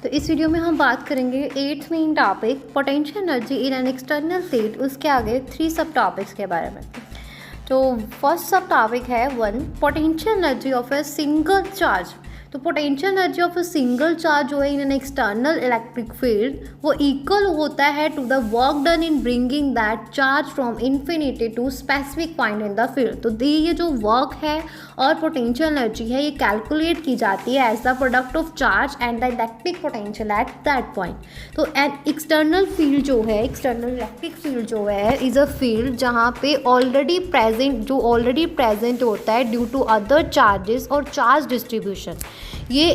तो इस वीडियो में हम बात करेंगे 8th main topic potential energy in an external field, उसके आगे 3 सब टॉपिक्स के बारे में। तो फर्स्ट सब टॉपिक है 1 potential energy of a single charge. तो potential energy of a single charge जो है in an external electric field वो इक्वल होता है to the work done in bringing that charge from infinity to specific point in the field. तो ये जो work है और पोटेंशियल एनर्जी है ये कैलकुलेट की जाती है as the product of charge and the electric potential at that point. तो एन एक्सटर्नल फील्ड जो है, एक्सटर्नल इलेक्ट्रिक फील्ड जो है इज़ अ फील्ड जहाँ पे ऑलरेडी प्रेजेंट होता है ड्यू टू अदर चार्जेस और चार्ज डिस्ट्रीब्यूशन। ये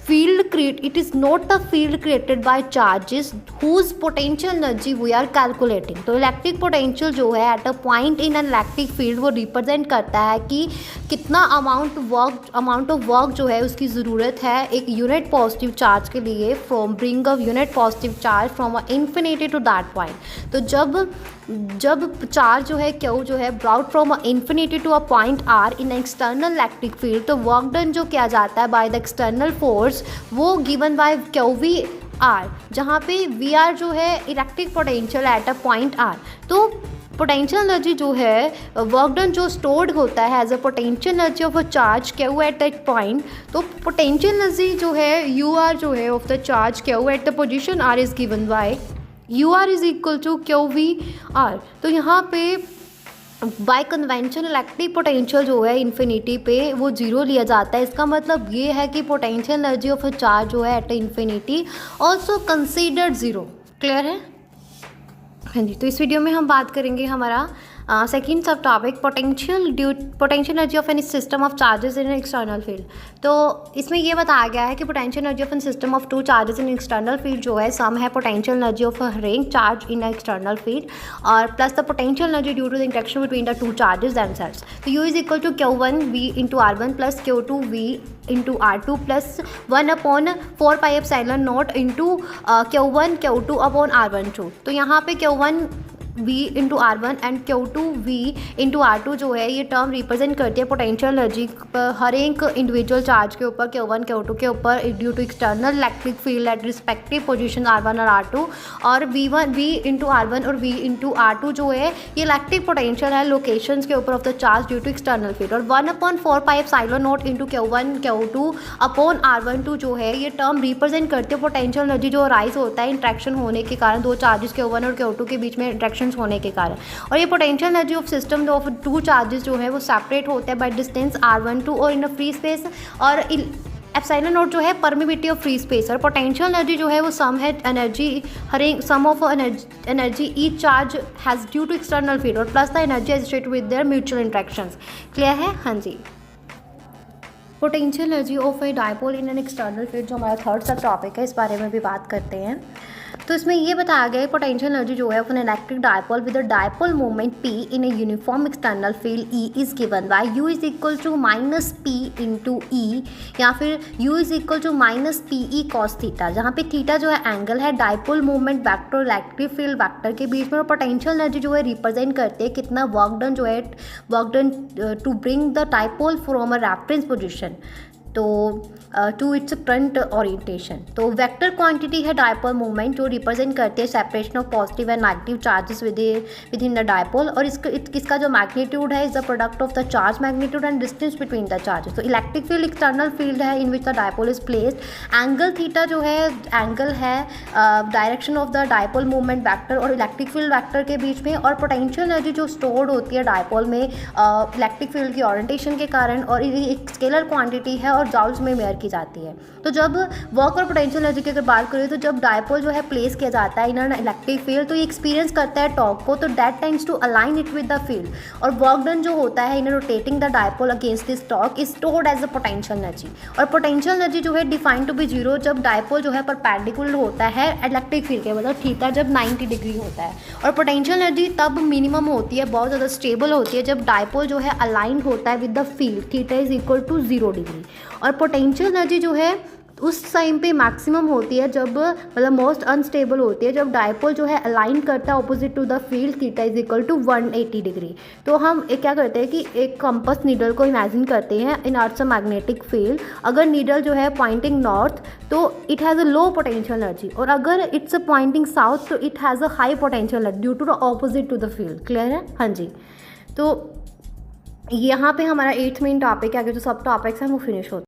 field it is not the field created by charges whose potential energy we are calculating। तो इलेक्ट्रिक पोटेंशियल जो है eight a point in an electric field वो represent करता है कि कितना अमाउंट ऑफ वर्क जो है उसकी ज़रूरत है एक यूनिट पॉजिटिव चार्ज के लिए from bring a unit positive charge from a infinity to that point. तो जब चार्ज जो है क्यू जो है brought from infinity to a point R in external electric field, तो वर्क डन जो किया जाता है बाय द एक्सटर्नल फोर्स वो given by Q V R, जहाँ पे वी आर जो है electric potential at a point R. तो पोटेंशियल एनर्जी जो है वर्क डन जो स्टोर्ड होता है as a potential energy of a charge Q at that point. तो पोटेंशियल एनर्जी जो है यू आर जो है of the charge Q at the position R is given by U R is equal to Q V R. तो यहाँ पे bye convention electric potential जो है इन्फिनिटी पे वो जीरो लिया जाता है। इसका मतलब ये है कि potential energy of a charge जो है at infinity also considered zero. Clear है? हाँ जी। तो इस वीडियो में हम बात करेंगे हमारा second subtopic potential energy of an system of charges in external field. तो इसमें ये बताया गया है कि potential energy of an system of 2 charges in external field जो है सम है potential energy of a ring charge in external field और plus the potential energy due to the interaction between the 2 charges themselves. तो U is equal to Q1V into R1 plus Q2V into R2 plus 1/4 pi epsilon not into Q1 Q2 upon R12। तो यहाँ पे Q1V into R1 and Q2V into R2 जो है ये term represent करती है potential energy हर एक individual charge के ऊपर Q1 Q2 के ऊपर due to external electric field at respective position R1 और R2। और V इंटू R1 और V इंटू R2 जो है ये इलेक्ट्रिक पोटेंशियल है लोकेशंस के ऊपर of the charge due to external field. और 1/4 pi epsilon not into Q1 Q2 upon R12 जो है ये टर्म रिप्रेजेंट करती है पोटेंशियल एनर्जी जो राइज होता है इंट्रैक्शन होने के कारण 2 चार्जेस Q1 और Q2 के बीच में इंट्रैक्शन होने के कारण। और ये potential energy of system of 2 charges जो है वो सेपरेट होते हैं बाय डिस्टेंस R12 और इन अ फ्री स्पेस। और एप्सिलॉन नॉट जो है परमिबिलिटी ऑफ फ्री स्पेस। और पोटेंशियल एनर्जी जो है वो सम है energy sum of energy each charge has due to external field और plus the energy associated with their mutual interactions. Clear है? हाँ जी। Potential energy of a dipole in an external field जो हमारा थर्ड सब topic है, इस बारे में भी बात करते हैं। तो इसमें ये बताया गया है पोटेंशियल एनर्जी जो है of an electric dipole with a dipole moment P in a uniform external field E is given by U is equal to -P into E या फिर U is equal to -PE cos theta, जहाँ पे theta जो है angle है dipole moment vector और electric field vector के बीच में। और पोटेंशियल एनर्जी जो है रिप्रेजेंट करते हैं कितना वर्क डन जो है work done to bring the dipole from a reference position to its current orientation. तो वेक्टर क्वांटिटी है डायपोल मोमेंट जो रिप्रेजेंट करते हैं separation of positive and negative charges within the dipole. और इसका जो मैग्नीट्यूड है is the product of the charge magnitude and distance between the charges. तो इलेक्ट्रिक फील्ड एक्सटर्नल फील्ड है in which the dipole is placed. Angle theta जो है angle है direction of the dipole movement vector और electric field vector के बीच में। और पोटेंशियल एनर्जी जो स्टोर्ड होती है डायपोल में इलेक्ट्रिक फील्ड की ओरिएंटेशन के कारण और एक स्केलर क्वांटिटी है और जॉल्स में मेयर की जाती है। तो जब वर्क और पोटेंशियल एनर्जी की अगर बात करें तो जब डायपोल जो है प्लेस किया जाता है इन एन इलेक्ट्रिक फील्ड तो ये एक्सपीरियंस करता है टॉर्क को, तो that tends to align it with the field. और वर्क डन जो होता है in rotating the dipole against this torque is stored as a potential energy. और पोटेंशियल एनर्जी जो है डिफाइंड टू बी जीरो जब डायपोल जो है परपेंडिकुलर होता है इलेक्ट्रिक फील्ड के, मतलब थीटा जब 90 डिग्री होता है। और पोटेंशियल एनर्जी तब मिनिमम होती है, बहुत ज़्यादा स्टेबल होती है जब डायपोल जो है अलाइन होता है with the field, theta is equal to 0 degree. और पोटेंशियल एनर्जी जो है उस टाइम पे मैक्सिमम होती है जब मतलब मोस्ट अनस्टेबल होती है जब डायपोल जो है अलाइन करता है opposite to the field theta is equal to 180 degree. तो हम एक क्या करते हैं कि एक कंपास नीडल को इमेजिन करते हैं इन अर्थ मैग्नेटिक फील्ड। अगर नीडल जो है पॉइंटिंग नॉर्थ तो it has a low potential energy, और अगर इट्स पॉइंटिंग साउथ तो it has a high potential energy due to the opposite to the field. Clear है? हाँ जी। तो यहाँ पे हमारा 8th मेन टॉपिक है, आगे जो सब टॉपिक्स हैं वो फिनिश होते हैं।